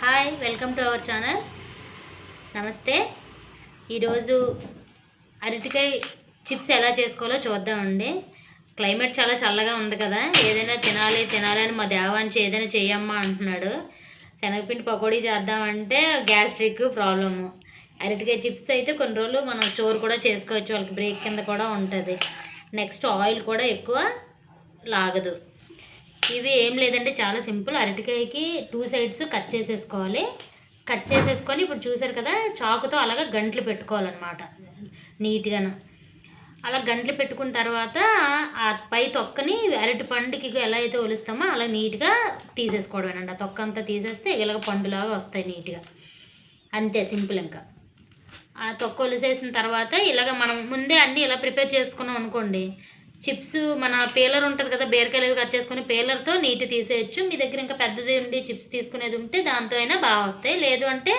Hi, welcome to our channel. నమస్తే. ఈరోజు అరటికాయ చిప్స్ ఎలా చేసుకోవాలో చూద్దామండి. క్లైమేట్ చాలా చల్లగా ఉంది కదా, ఏదైనా తినాలి అని మా దేవాంశి ఏదైనా చేయమ్మా అంటున్నాడు. శనగపిండి పకోడీ చేద్దామంటే గ్యాస్ట్రిక్ ప్రాబ్లము. అరటికాయ చిప్స్ అయితే కొన్ని రోజులు మనం స్టోర్ కూడా చేసుకోవచ్చు, వాళ్ళకి బ్రేక్ కింద కూడా ఉంటుంది. నెక్స్ట్ ఆయిల్ కూడా ఎక్కువ లాగదు. ఇవి ఏం లేదంటే చాలా సింపుల్. అరటికాయకి 2 సైడ్స్ కట్ చేసేసుకోవాలి. కట్ చేసేసుకొని ఇప్పుడు చూసారు కదా, చాకుతో అలాగ గంటలు పెట్టుకోవాలన్నమాట నీట్గాను. అలా గంటలు పెట్టుకున్న తర్వాత ఆ పై తొక్కని అరటి పండుకి ఎలా అయితే ఒలుస్తామో అలా నీట్గా తీసేసుకోవడమేనండి. ఆ తొక్క అంతా తీసేస్తే ఇలాగ పండులాగా వస్తాయి నీట్గా. అంతే, సింపుల్. ఇంకా ఆ తొక్క ఒలిసేసిన తర్వాత ఇలాగ మనం ముందే అన్నీ ఇలా ప్రిపేర్ చేసుకున్నాం అనుకోండి, చిప్స్ మన పీలర్ ఉంటుంది కదా, బీరకాయలు కట్ చేసుకుని పీలర్తో నీట్ తీసేయచ్చు. మీ దగ్గర ఇంకా పెద్దది ఉండి చిప్స్ తీసుకునేది ఉంటే దాంతో అయినా బాగా వస్తాయి. లేదు అంటే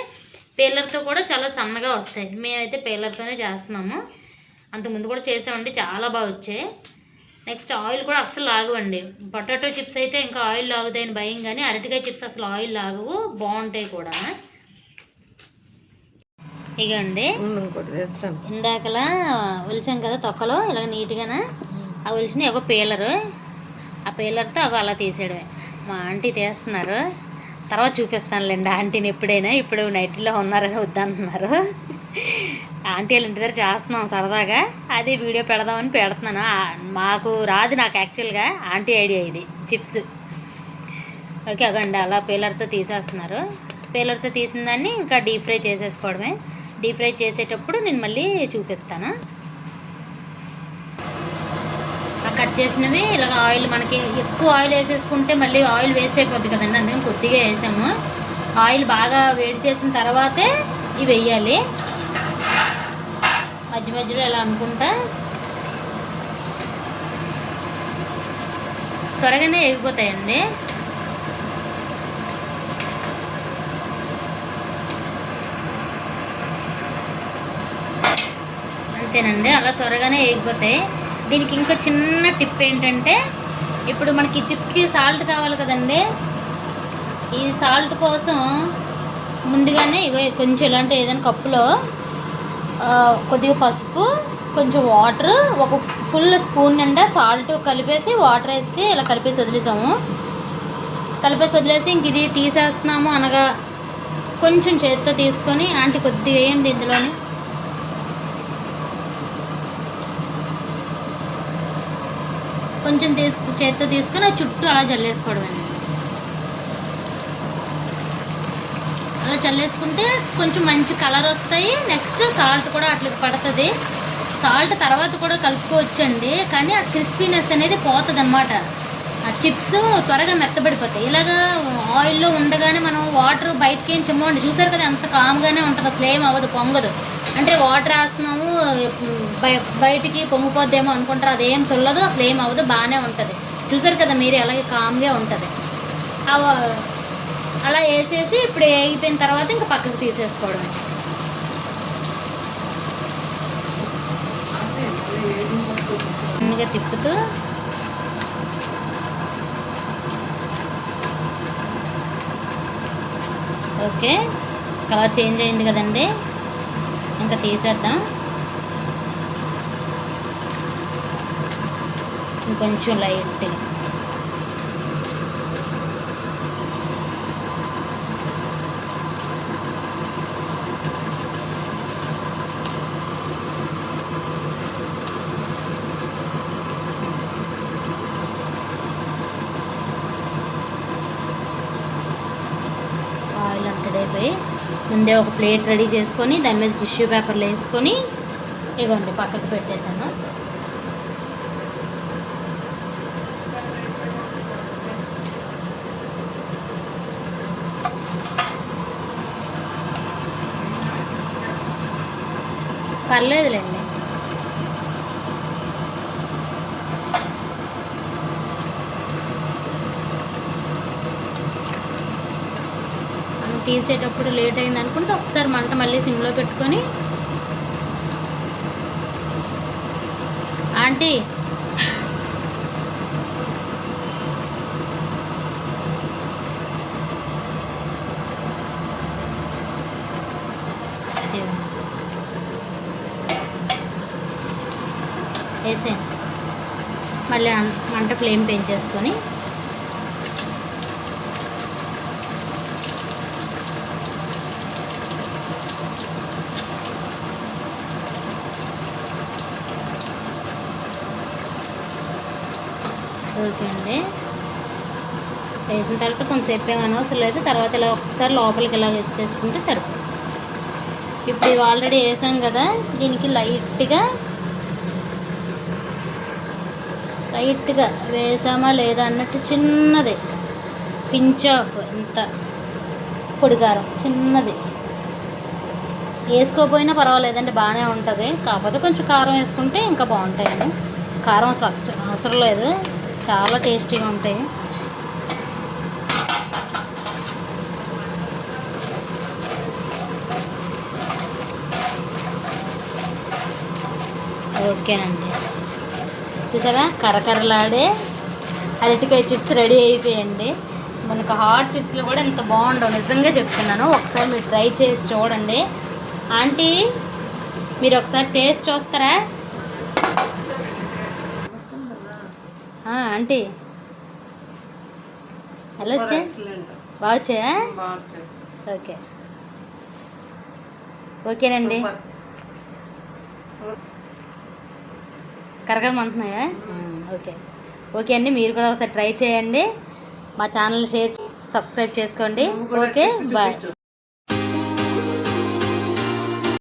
పీలర్తో కూడా చాలా సన్నగా వస్తాయి. మేమైతే పీలర్తోనే చేస్తున్నాము. అంతకుముందు కూడా చేసామండి, చాలా బాగా వచ్చాయి. నెక్స్ట్ ఆయిల్ కూడా అస్సలు లాగవండి. పొటాటో చిప్స్ అయితే ఇంకా ఆయిల్ లాగుతాయని భయం, కానీ అరటికాయ చిప్స్ అసలు ఆయిల్ లాగవు, బాగుంటాయి కూడా. ఇగండి ఇందాకలా ఒలిచాం కదా తొక్కలో, ఇలాగ నీట్గానే ఆ ఒలిచిన ఒక పీలరు, ఆ పీలర్తో అలా తీసేయడమే. మా ఆంటీ తీస్తున్నారు, తర్వాత చూపిస్తానులేండి ఆంటీని ఎప్పుడైనా. ఇప్పుడు నైట్లో ఉన్నారని వద్దంటున్నారు. ఆంటీ వాళ్ళ ఇంటి దగ్గర చేస్తున్నాం సరదాగా, అది వీడియో పెడదామని పెడుతున్నాను. నాకు రాదు, నాకు యాక్చువల్గా ఆంటీ ఐడియా ఇది చిప్స్. ఓకే, అగండి అలా పీలర్తో తీసేస్తున్నారు. పీలర్తో తీసిన దాన్ని ఇంకా డీప్ ఫ్రై చేసేసుకోవడమే. డీప్ ఫ్రై చేసేటప్పుడు నేను మళ్ళీ చూపిస్తాను. కట్ చేసినవి ఇలాగ ఆయిల్, మనకి ఎక్కువ ఆయిల్ వేసేసుకుంటే మళ్ళీ ఆయిల్ వేస్ట్ అయిపోద్ది కదండి, అందుకని కొద్దిగా వేసాము. ఆయిల్ బాగా వేడి చేసిన తర్వాతే ఇవి వేయాలి. మధ్య మధ్యలో ఇలా అనుకుంటా త్వరగానే ఎగిపోతాయండి. అంతేనండి, అలా త్వరగానే ఎగిపోతాయి. దీనికి ఇంకా చిన్న టిప్ ఏంటంటే, ఇప్పుడు మనకి చిప్స్కి సాల్ట్ కావాలి కదండి. ఈ సాల్ట్ కోసం ముందుగానే ఇగో కొంచెం ఇలాంటి ఏదైనా కప్పులో కొద్దిగా పసుపు, కొంచెం వాటర్, ఒక ఫుల్ స్పూన్ నిండా సాల్ట్ కలిపేసి వాటర్ వేసి ఇలా కలిపేసి వదిలేసాము. కలిపేసి వదిలేసి ఇంక ఇది తీసేస్తున్నాము అనగా కొంచెం చేతితో తీసుకొని, ఆంటీ కొద్దిగా వేయండి ఇందులోనే, కొంచెం చేత్తో తీసుకొని ఆ చుట్టూ అలా చల్లేసుకోవడమే. అలా చల్లేసుకుంటే కొంచెం మంచి కలర్ వస్తాయి. నెక్స్ట్ సాల్ట్ కూడా అట్లా పడుతుంది. సాల్ట్ తర్వాత కూడా కలుపుకోవచ్చండి, కానీ ఆ క్రిస్పీనెస్ అనేది పోతుంది అన్నమాట. ఆ చిప్స్ త్వరగా మెత్తబడిపోతాయి. ఇలాగా ఆయిల్లో ఉండగానే మనం వాటర్ బయటకి ఏం చిమ్మండి, చూసారు కదా ఎంత కామ్గానే ఉంటుంది, అసలు ఏం అవ్వదు, పొంగదు. అంటే వాటర్ వేస్తున్నాము బయటికి పొంగిపోద్దేమో అనుకుంటారు, అదేం తుల్లదు, అసలు ఏం అవ్వదు, బాగానే ఉంటుంది. చూసారు కదా మీరు, అలాగే కామ్గా ఉంటుంది. అలా వేసేసి ఇప్పుడు వేగిపోయిన తర్వాత ఇంకా పక్కకు తీసేసుకోవడం. చిన్నగా తిప్పుతూ ఓకే, కలర్ చేంజ్ అయింది కదండి, ఇంకా తీసేద్దాం. ఇంకొంచెం లైట్గా ఆయిల్ అంతదైపోయి ముందే ఒక ప్లేట్ రెడీ చేసుకొని దాని మీద టిష్యూ పేపర్లు వేసుకొని ఇవ్వండి పక్కకు పెట్టేశాను. పర్లేదులేండి, తీసేటప్పుడు లేట్ అయింది అనుకుంటే ఒకసారి మంట మళ్ళీ సిమ్లో పెట్టుకొని, ఆంటీ వేసేయండి. మళ్ళీ మంట ఫ్లేమ్ పెంచేసుకొని ఓకే అండి. వేసిన తర్వాత కొంతసేపు ఏమీ అవసరం లేదు. తర్వాత ఇలా ఒకసారి లోపలికి ఇలా చేసుకుంటే సరిపోతుంది. ఇప్పుడు ఇవి ఆల్రెడీ వేసాం కదా, దీనికి లైట్గా వేసామా లేదా అన్నట్టు చిన్నది పించ్ ఆఫ్ ఇంత పొడి కారం చిన్నది వేసుకోకపోయినా పర్వాలేదండి, బాగానే ఉంటుంది. కాకపోతే కొంచెం కారం వేసుకుంటే ఇంకా బాగుంటాయండి. కారం అసలు అవసరం లేదు, చాలా టేస్టీగా ఉంటాయి. ఓకేనండి, చూసారా కరకరలాడే అరటికాయ చిప్స్ రెడీ అయిపోయండి. మనకు హాట్ చిప్స్లో కూడా ఇంత బాగుండవు, నిజంగా చెప్తున్నాను. ఒకసారి మీరు ట్రై చేసి చూడండి. ఆంటీ మీరు ఒకసారి టేస్ట్ చూస్తారా? ఆంటీ ఎలా వచ్చా? బాగా వచ్చాయా? ఓకే ఓకేనండి. కరకరమంటున్నాయా? ఓకే ఓకే అండి, మీరు కూడా ఒకసారి ట్రై చేయండి. మా ఛానల్ షేర్ సబ్స్క్రైబ్ చేసుకోండి. Okay bye.